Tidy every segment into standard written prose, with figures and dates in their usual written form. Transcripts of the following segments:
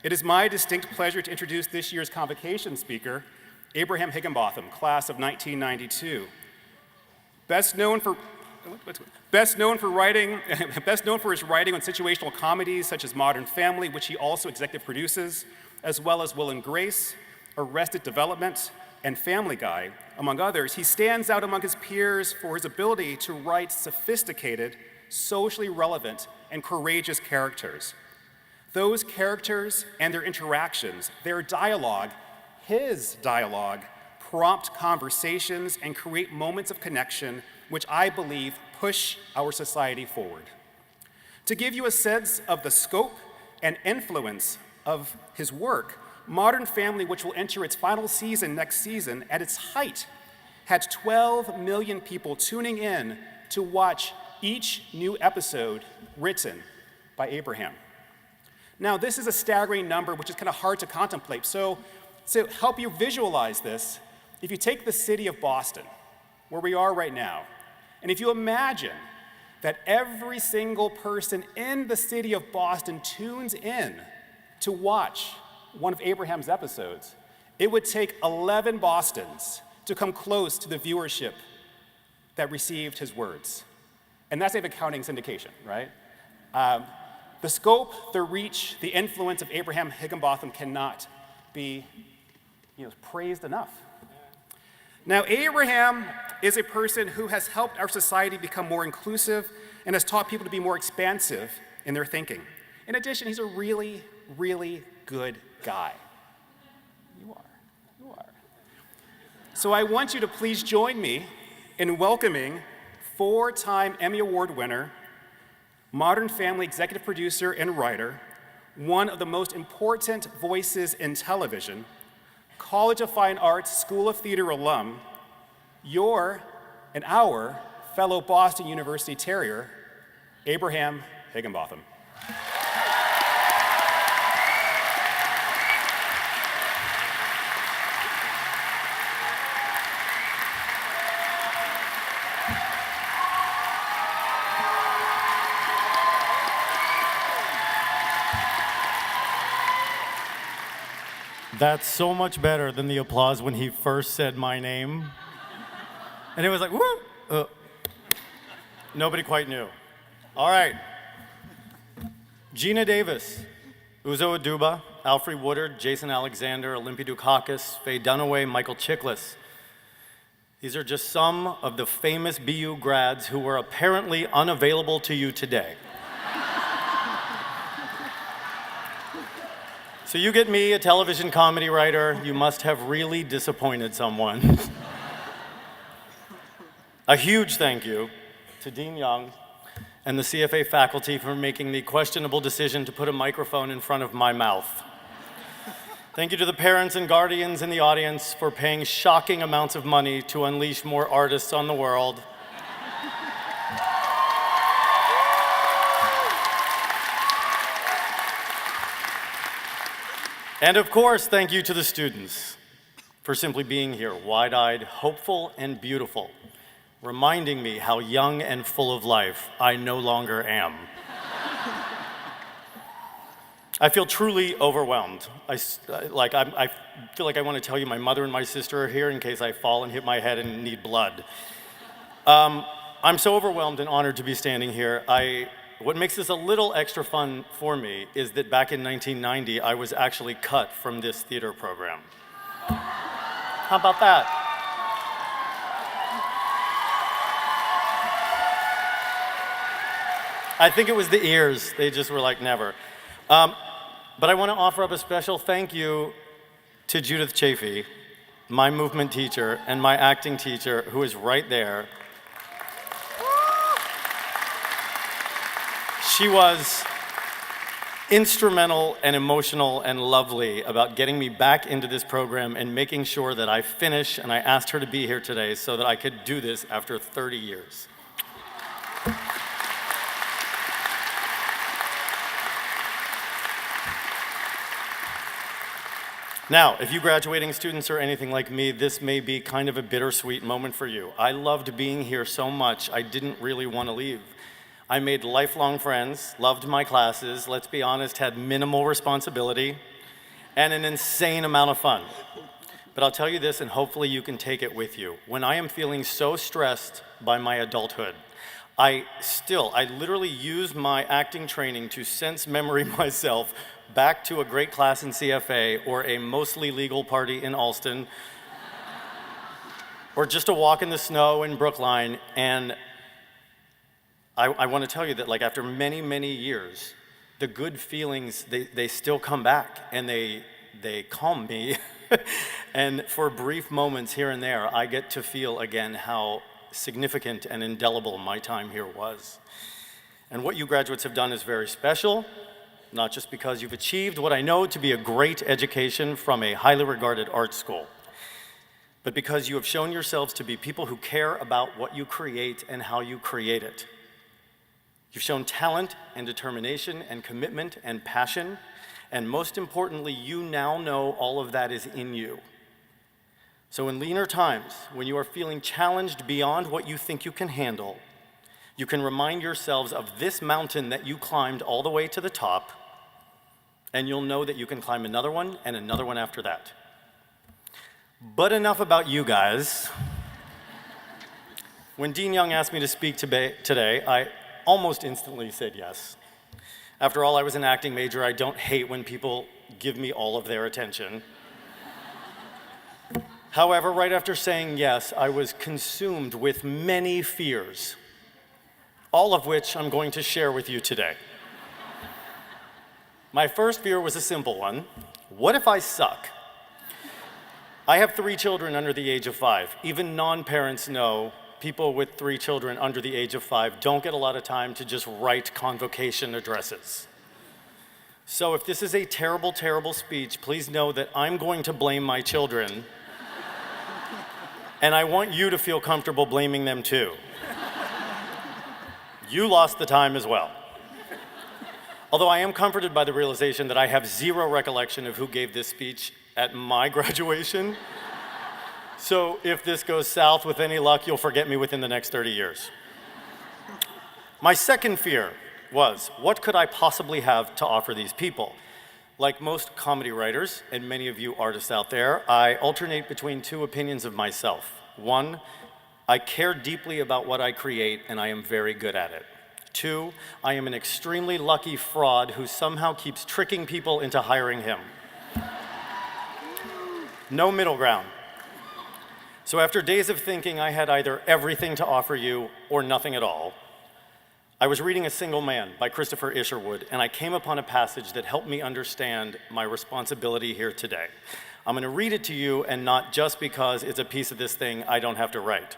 It is my distinct pleasure to introduce this year's Convocation speaker, Abraham Higginbotham, class of 1992. Best known for his writing on situational comedies such as Modern Family, which he also executive produces, as well as Will and Grace, Arrested Development, and Family Guy, among others. He stands out among his peers for his ability to write sophisticated, socially relevant, and courageous characters. Those characters and their interactions, their dialogue, his dialogue, prompt conversations and create moments of connection which I believe push our society forward. To give you a sense of the scope and influence of his work, Modern Family, which will enter its final season next season, at its height, had 12 million people tuning in to watch each new episode written by Abraham. Now, this is a staggering number, which is kind of hard to contemplate. So to help you visualize this, if you take the city of Boston, where we are right now, and if you imagine that every single person in the city of Boston tunes in to watch one of Abraham's episodes, it would take 11 Bostons to come close to the viewership that received his words. And that's even counting syndication, right? The scope, the reach, the influence of Abraham Higginbotham cannot be praised enough. Now, Abraham is a person who has helped our society become more inclusive and has taught people to be more expansive in their thinking. In addition, he's a really, really good guy. You are. So I want you to please join me in welcoming 4-time Emmy Award winner, Modern Family executive producer and writer, one of the most important voices in television, College of Fine Arts School of Theater alum, your and our fellow Boston University Terrier, Abraham Higginbotham. That's so much better than the applause when he first said my name. And it was like, woo! Nobody quite knew. All right. Gina Davis, Uzo Aduba, Alfred Woodard, Jason Alexander, Olympia Dukakis, Faye Dunaway, Michael Chiklis. These are just some of the famous BU grads who were apparently unavailable to you today. So you get me, a television comedy writer, you must have really disappointed someone. A huge thank you to Dean Young and the CFA faculty for making the questionable decision to put a microphone in front of my mouth. Thank you to the parents and guardians in the audience for paying shocking amounts of money to unleash more artists on the world. And of course, thank you to the students for simply being here, wide-eyed, hopeful, and beautiful, reminding me how young and full of life I no longer am. I feel truly overwhelmed. I feel like I want to tell you my mother and my sister are here in case I fall and hit my head and need blood. I'm so overwhelmed and honored to be standing here. What makes this a little extra fun for me is that back in 1990, I was actually cut from this theater program. How about that? I think it was the ears. They just were like, never. But I want to offer up a special thank you to Judith Chafee, my movement teacher and my acting teacher, who is right there. She was instrumental and emotional and lovely about getting me back into this program and making sure that I finish, and I asked her to be here today so that I could do this after 30 years. Now, if you graduating students are anything like me, this may be kind of a bittersweet moment for you. I loved being here so much, I didn't really want to leave. I made lifelong friends, loved my classes, let's be honest, had minimal responsibility, and an insane amount of fun. But I'll tell you this, and hopefully you can take it with you. When I am feeling so stressed by my adulthood, I literally use my acting training to sense memory myself back to a great class in CFA or a mostly legal party in Alston, or just a walk in the snow in Brookline. And I want to tell you that, like, after many, many years, the good feelings, they still come back, and they calm me. And for brief moments here and there, I get to feel again how significant and indelible my time here was. And what you graduates have done is very special, not just because you've achieved what I know to be a great education from a highly regarded art school, but because you have shown yourselves to be people who care about what you create and how you create it. You've shown talent and determination and commitment and passion, and most importantly, you now know all of that is in you. So in leaner times, when you are feeling challenged beyond what you think you can handle, you can remind yourselves of this mountain that you climbed all the way to the top, and you'll know that you can climb another one and another one after that. But enough about you guys. When Dean Young asked me to speak today, I almost instantly said yes. After all, I was an acting major. I don't hate when people give me all of their attention. However, right after saying yes, I was consumed with many fears, all of which I'm going to share with you today. My first fear was a simple one. What if I suck? I have 3 children under the age of 5. Even non-parents know people with 3 children under the age of 5 don't get a lot of time to just write convocation addresses. So if this is a terrible, terrible speech, please know that I'm going to blame my children, and I want you to feel comfortable blaming them too. You lost the time as well. Although I am comforted by the realization that I have zero recollection of who gave this speech at my graduation. So if this goes south, with any luck, you'll forget me within the next 30 years. My second fear was, what could I possibly have to offer these people? Like most comedy writers, and many of you artists out there, I alternate between 2 opinions of myself. 1, I care deeply about what I create, and I am very good at it. 2, I am an extremely lucky fraud who somehow keeps tricking people into hiring him. No middle ground. So after days of thinking I had either everything to offer you or nothing at all, I was reading A Single Man by Christopher Isherwood, and I came upon a passage that helped me understand my responsibility here today. I'm going to read it to you, and not just because it's a piece of this thing I don't have to write.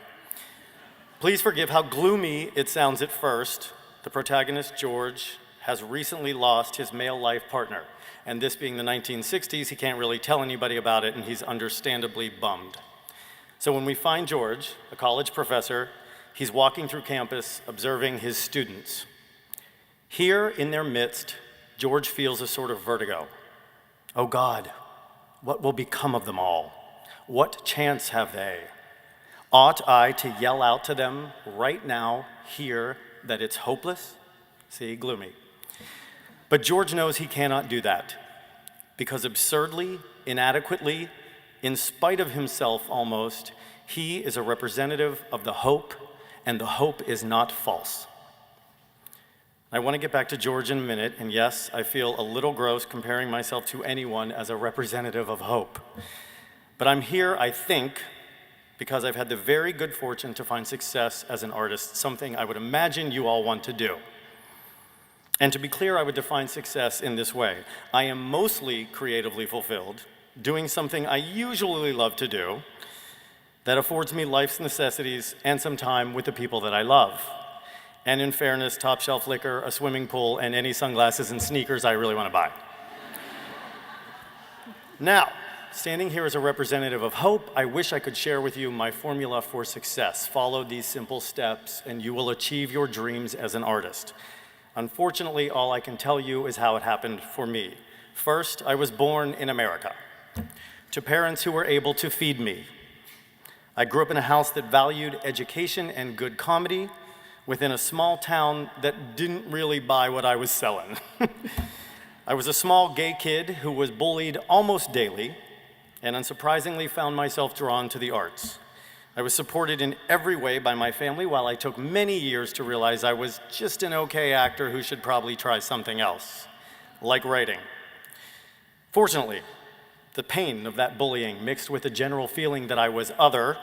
Please forgive how gloomy it sounds at first. The protagonist, George, has recently lost his male life partner, and this being the 1960s, he can't really tell anybody about it, and he's understandably bummed. So when we find George, a college professor, he's walking through campus observing his students. Here in their midst, George feels a sort of vertigo. Oh God, what will become of them all? What chance have they? Ought I to yell out to them right now, here, that it's hopeless? See, gloomy. But George knows he cannot do that, because absurdly, inadequately, in spite of himself almost, he is a representative of the hope, and the hope is not false. I want to get back to George in a minute, and yes, I feel a little gross comparing myself to anyone as a representative of hope. But I'm here, I think, because I've had the very good fortune to find success as an artist, something I would imagine you all want to do. And to be clear, I would define success in this way. I am mostly creatively fulfilled, doing something I usually love to do, that affords me life's necessities and some time with the people that I love. And in fairness, top shelf liquor, a swimming pool, and any sunglasses and sneakers I really want to buy. Now, standing here as a representative of hope, I wish I could share with you my formula for success. Follow these simple steps and you will achieve your dreams as an artist. Unfortunately, all I can tell you is how it happened for me. First, I was born in America, to parents who were able to feed me. I grew up in a house that valued education and good comedy. within a small town that didn't really buy what I was selling. I was a small gay kid who was bullied almost daily, and unsurprisingly found myself drawn to the arts. I was supported in every way by my family, while I took many years to realize I was just an okay actor who should probably try something else, like writing. Fortunately, the pain of that bullying, mixed with the general feeling that I was other,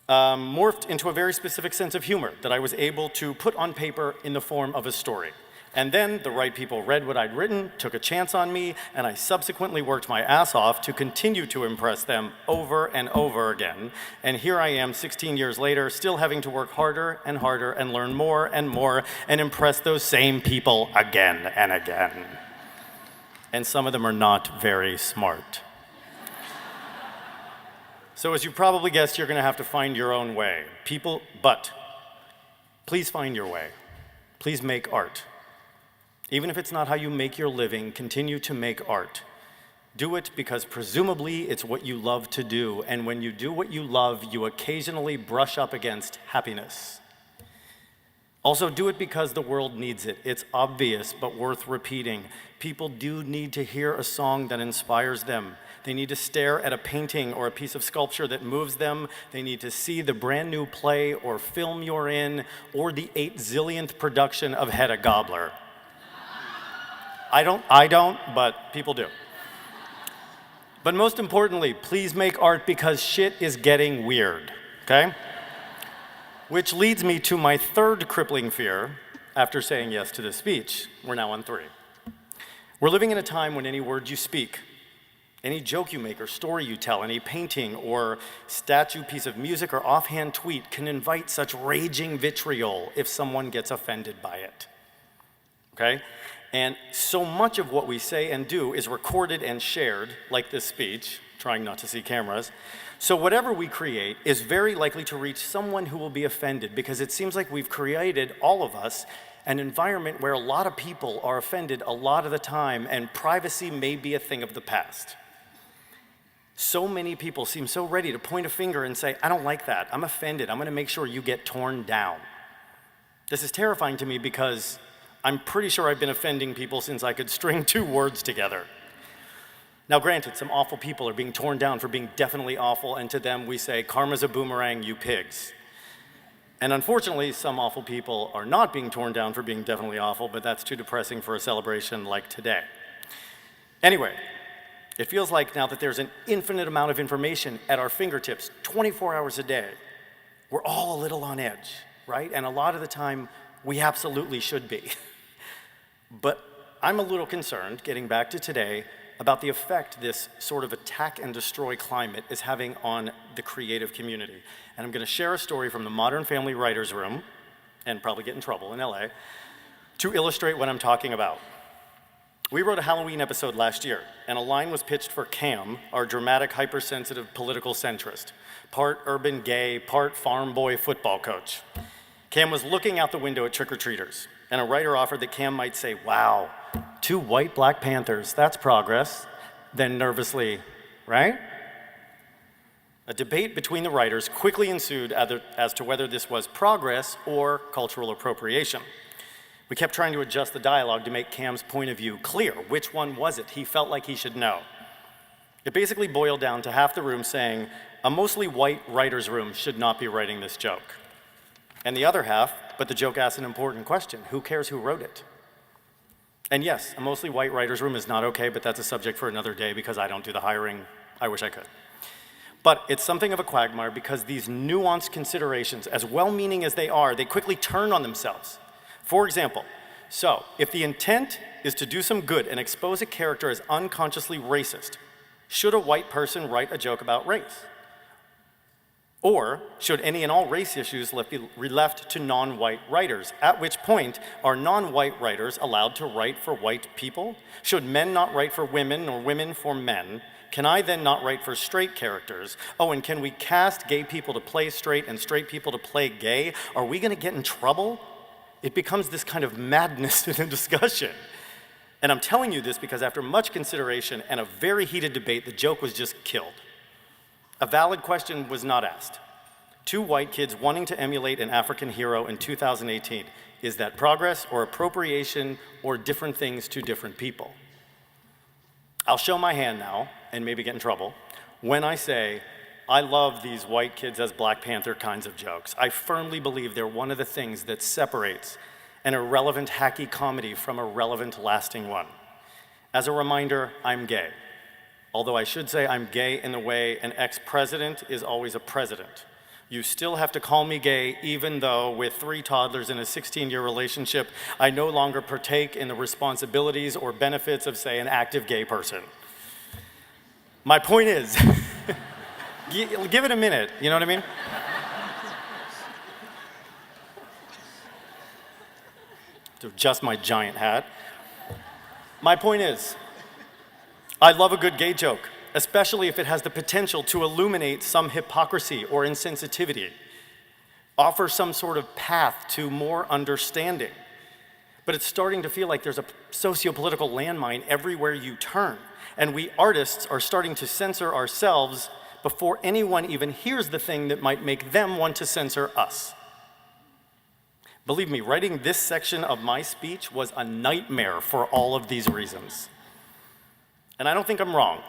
morphed into a very specific sense of humor that I was able to put on paper in the form of a story. And then the right people read what I'd written, took a chance on me, and I subsequently worked my ass off to continue to impress them over and over again. And here I am 16 years later, still having to work harder and harder and learn more and impress those same people again and again. And some of them are not very smart. So as you probably guessed, you're gonna have to find your own way. But please find your way. Please make art. Even if it's not how you make your living, continue to make art. Do it because presumably it's what you love to do, and when you do what you love, you occasionally brush up against happiness. Also, do it because the world needs it. It's obvious, but worth repeating. People do need to hear a song that inspires them. They need to stare at a painting or a piece of sculpture that moves them. They need to see the brand new play or film you're in, or the 8 zillionth production of Hedda Gabler. I don't, but people do. But most importantly, please make art because shit is getting weird, okay? Which leads me to my third crippling fear after saying yes to this speech. We're now on 3. We're living in a time when any word you speak, any joke you make or story you tell, any painting or statue, piece of music, or offhand tweet can invite such raging vitriol if someone gets offended by it, okay? And so much of what we say and do is recorded and shared, like this speech, trying not to see cameras. So whatever we create is very likely to reach someone who will be offended, because it seems like we've created, all of us, an environment where a lot of people are offended a lot of the time, and privacy may be a thing of the past. So many people seem so ready to point a finger and say, I don't like that, I'm offended, I'm gonna make sure you get torn down. This is terrifying to me because I'm pretty sure I've been offending people since I could string 2 words together. Now granted, some awful people are being torn down for being definitely awful, and to them we say, karma's a boomerang, you pigs. And unfortunately, some awful people are not being torn down for being definitely awful, but that's too depressing for a celebration like today. Anyway, it feels like now that there's an infinite amount of information at our fingertips 24 hours a day, we're all a little on edge, right? And a lot of the time, we absolutely should be. But I'm a little concerned, getting back to today, about the effect this sort of attack and destroy climate is having on the creative community. And I'm gonna share a story from the Modern Family Writers Room, and probably get in trouble in LA, to illustrate what I'm talking about. We wrote a Halloween episode last year, and a line was pitched for Cam, our dramatic, hypersensitive political centrist, part urban gay, part farm boy football coach. Cam was looking out the window at trick-or-treaters, and a writer offered that Cam might say, wow, 2 white Black Panthers, that's progress. Then nervously, right? A debate between the writers quickly ensued as to whether this was progress or cultural appropriation. We kept trying to adjust the dialogue to make Cam's point of view clear. Which one was it? He felt like he should know. It basically boiled down to half the room saying, a mostly white writer's room should not be writing this joke. And the other half, but the joke asks an important question. Who cares who wrote it? And yes, a mostly white writer's room is not okay, but that's a subject for another day because I don't do the hiring. I wish I could. But it's something of a quagmire because these nuanced considerations, as well-meaning as they are, they quickly turn on themselves. For example, so if the intent is to do some good and expose a character as unconsciously racist, should a white person write a joke about race? Or should any and all race issues be left to non-white writers? At which point, are non-white writers allowed to write for white people? Should men not write for women or women for men? Can I then not write for straight characters? Oh, and can we cast gay people to play straight and straight people to play gay? Are we gonna get in trouble? It becomes this kind of madness in a discussion. And I'm telling you this because after much consideration and a very heated debate, the joke was just killed. A valid question was not asked. Two white kids wanting to emulate an African hero in 2018. Is that progress or appropriation or different things to different people? I'll show my hand now, and maybe get in trouble, when I say, I love these white kids as Black Panther kinds of jokes. I firmly believe they're one of the things that separates an irrelevant, hacky comedy from a relevant, lasting one. As a reminder, I'm gay. Although I should say I'm gay in the way an ex-president is always a president. You still have to call me gay, even though with 3 toddlers in a 16-year relationship, I no longer partake in the responsibilities or benefits of, say, an active gay person. My point is, give it a minute, you know what I mean? To adjust my giant hat. My point is, I love a good gay joke, especially if it has the potential to illuminate some hypocrisy or insensitivity, offer some sort of path to more understanding. But it's starting to feel like there's a socio-political landmine everywhere you turn, and we artists are starting to censor ourselves before anyone even hears the thing that might make them want to censor us. Believe me, writing this section of my speech was a nightmare for all of these reasons. And I don't think I'm wrong.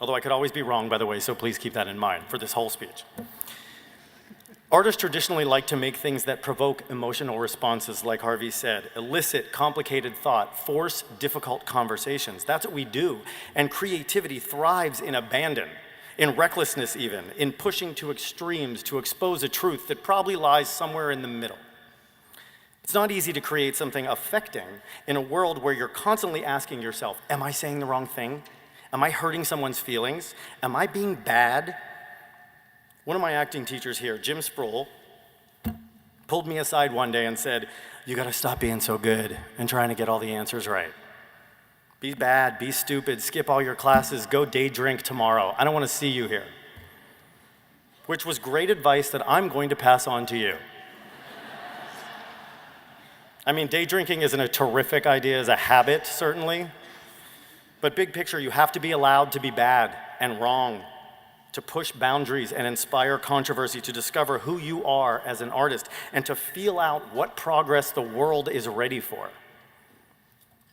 Although I could always be wrong, by the way, so please keep that in mind for this whole speech. Artists traditionally like to make things that provoke emotional responses, like Harvey said, elicit complicated thought, force difficult conversations. That's what we do. And creativity thrives in abandon, in recklessness even, in pushing to extremes to expose a truth that probably lies somewhere in the middle. It's not easy to create something affecting in a world where you're constantly asking yourself, am I saying the wrong thing? Am I hurting someone's feelings? Am I being bad? One of my acting teachers here, Jim Sproul, pulled me aside one day and said, you gotta stop being so good and trying to get all the answers right. Be bad, be stupid, skip all your classes, go day drink tomorrow. I don't wanna see you here. Which was great advice that I'm going to pass on to you. I mean, day drinking isn't a terrific idea as a habit, certainly. But big picture, you have to be allowed to be bad and wrong, to push boundaries and inspire controversy, to discover who you are as an artist, and to feel out what progress the world is ready for.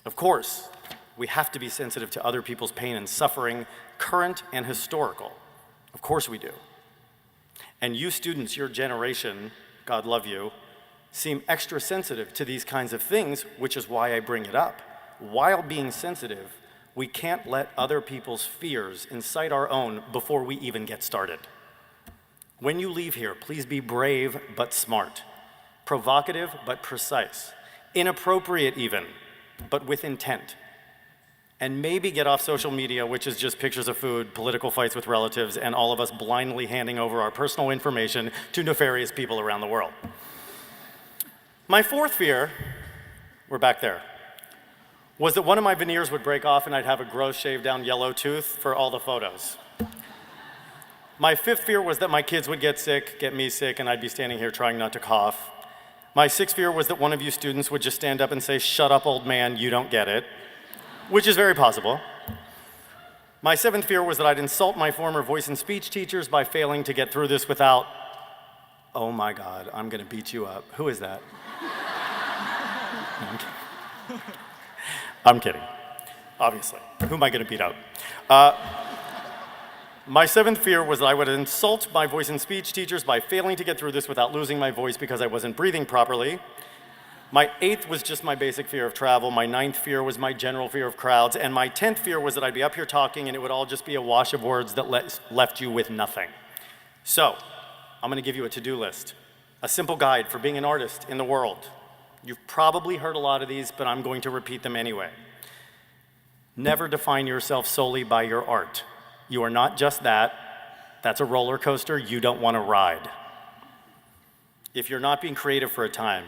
Of course, we have to be sensitive to other people's pain and suffering, current and historical. Of course we do. And you students, your generation, God love you, seem extra sensitive to these kinds of things, which is why I bring it up. While being sensitive, we can't let other people's fears incite our own before we even get started. When you leave here, please be brave but smart, provocative but precise, inappropriate even, but with intent. And maybe get off social media, which is just pictures of food, political fights with relatives, and all of us blindly handing over our personal information to nefarious people around the world. My fourth fear, we're back there, was that one of my veneers would break off and I'd have a gross shaved down yellow tooth for all the photos. My fifth fear was that my kids would get sick, get me sick, and I'd be standing here trying not to cough. My sixth fear was that one of you students would just stand up and say, shut up, old man, you don't get it, which is very possible. My seventh fear was that I'd insult my former voice and speech teachers by failing to get through this without, oh my God, I'm gonna beat you up. Who is that? I'm kidding, obviously. Who am I gonna beat up? My seventh fear was that I would insult my voice and speech teachers by failing to get through this without losing my voice because I wasn't breathing properly. My eighth was just my basic fear of travel. My ninth fear was my general fear of crowds. And my 10th fear was that I'd be up here talking and it would all just be a wash of words that left you with nothing. So, I'm gonna give you a to-do list, a simple guide for being an artist in the world. You've probably heard a lot of these, but I'm going to repeat them anyway. Never define yourself solely by your art. You are not just that. That's a roller coaster you don't want to ride. If you're not being creative for a time,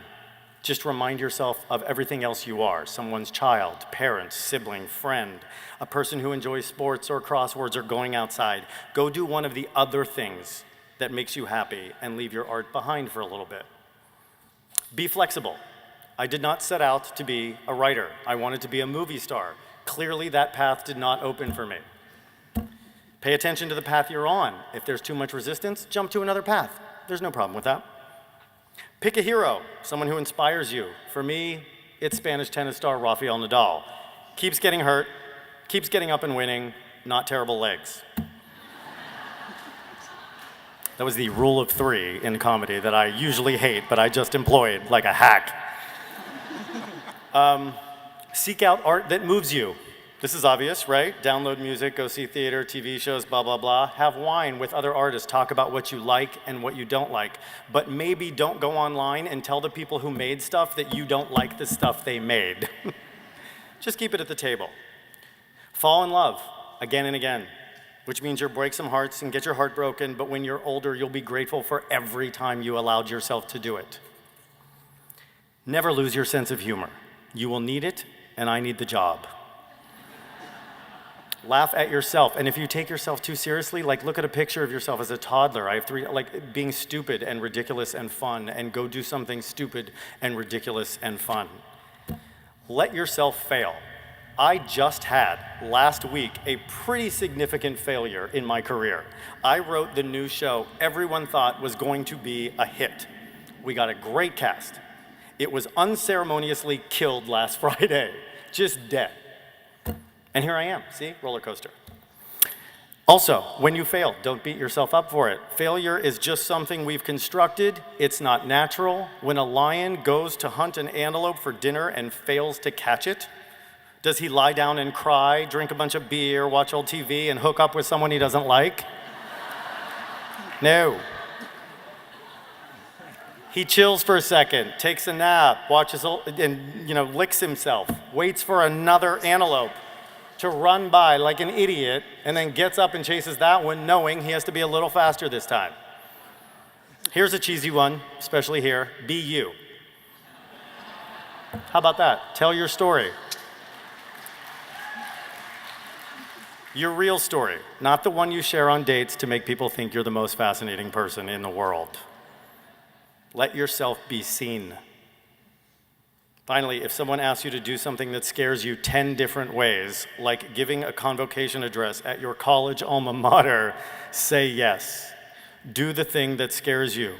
just remind yourself of everything else you are. Someone's child, parent, sibling, friend, a person who enjoys sports or crosswords or going outside. Go do one of the other things that makes you happy and leave your art behind for a little bit. Be flexible. I did not set out to be a writer. I wanted to be a movie star. Clearly, that path did not open for me. Pay attention to the path you're on. If there's too much resistance, jump to another path. there's no problem with that. Pick a hero, someone who inspires you. For me, it's Spanish tennis star Rafael Nadal. Keeps getting hurt, keeps getting up and winning, not terrible legs. That was the rule of 3 in comedy that I usually hate, but I just employed like a hack. Seek out art that moves you. This is obvious, right? Download music, go see theater, TV shows, blah, blah, blah. Have wine with other artists. Talk about what you like and what you don't like. But maybe don't go online and tell the people who made stuff that you don't like the stuff they made. Just keep it at the table. Fall in love again and again, which means you'll break some hearts and get your heart broken, but when you're older, you'll be grateful for every time you allowed yourself to do it. Never lose your sense of humor. You will need it, and I need the job. Laugh at yourself, and if you take yourself too seriously, like look at a picture of yourself as a toddler. I have 3, like being stupid and ridiculous and fun, and go do something stupid and ridiculous and fun. Let yourself fail. I just had, last week, a pretty significant failure in my career. I wrote the new show everyone thought was going to be a hit. We got a great cast. It was unceremoniously killed last Friday, just dead. And here I am, see, roller coaster. Also, when you fail, don't beat yourself up for it. Failure is just something we've constructed. It's not natural. When a lion goes to hunt an antelope for dinner and fails to catch it, does he lie down and cry, drink a bunch of beer, watch old TV, and hook up with someone he doesn't like? No. He chills for a second, takes a nap, watches and licks himself, waits for another antelope to run by like an idiot, and then gets up and chases that one, knowing he has to be a little faster this time. Here's a cheesy one, especially here. Be you. How about that? Tell your story. Your real story, not the one you share on dates to make people think you're the most fascinating person in the world. Let yourself be seen. Finally, if someone asks you to do something that scares you 10 different ways, like giving a convocation address at your college alma mater, say yes. Do the thing that scares you.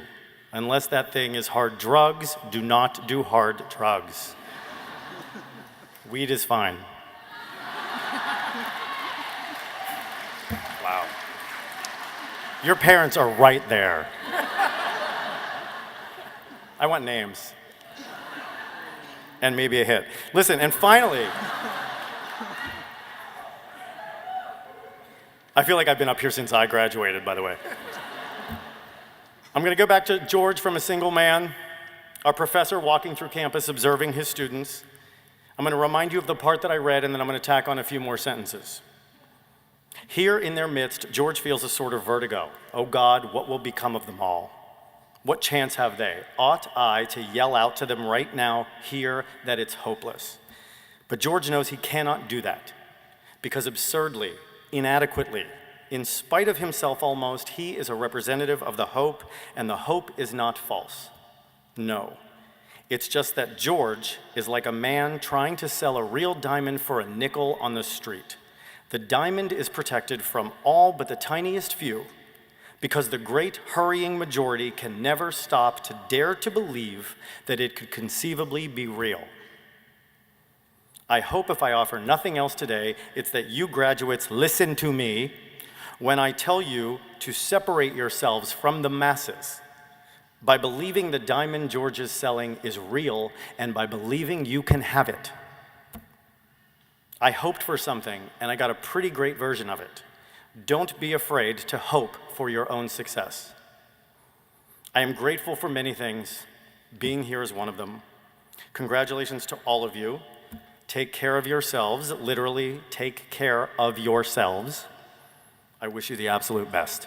Unless that thing is hard drugs, do not do hard drugs. Weed is fine. Wow. Your parents are right there. I want names. And maybe a hit. Listen, and finally, I feel like I've been up here since I graduated, by the way. I'm going to go back to George from A Single Man, our professor walking through campus observing his students. I'm going to remind you of the part that I read, and then I'm going to tack on a few more sentences. Here in their midst, George feels a sort of vertigo. Oh God, what will become of them all? What chance have they? Ought I to yell out to them right now, here, that it's hopeless? But George knows he cannot do that, because absurdly, inadequately, in spite of himself almost, he is a representative of the hope, and the hope is not false. No. It's just that George is like a man trying to sell a real diamond for a nickel on the street. The diamond is protected from all but the tiniest few, because the great hurrying majority can never stop to dare to believe that it could conceivably be real. I hope if I offer nothing else today, it's that you graduates listen to me when I tell you to separate yourselves from the masses by believing the diamond George is selling is real, and by believing you can have it. I hoped for something, and I got a pretty great version of it. Don't be afraid to hope for your own success. I am grateful for many things. Being here is one of them. Congratulations to all of you. Take care of yourselves, literally take care of yourselves. I wish you the absolute best.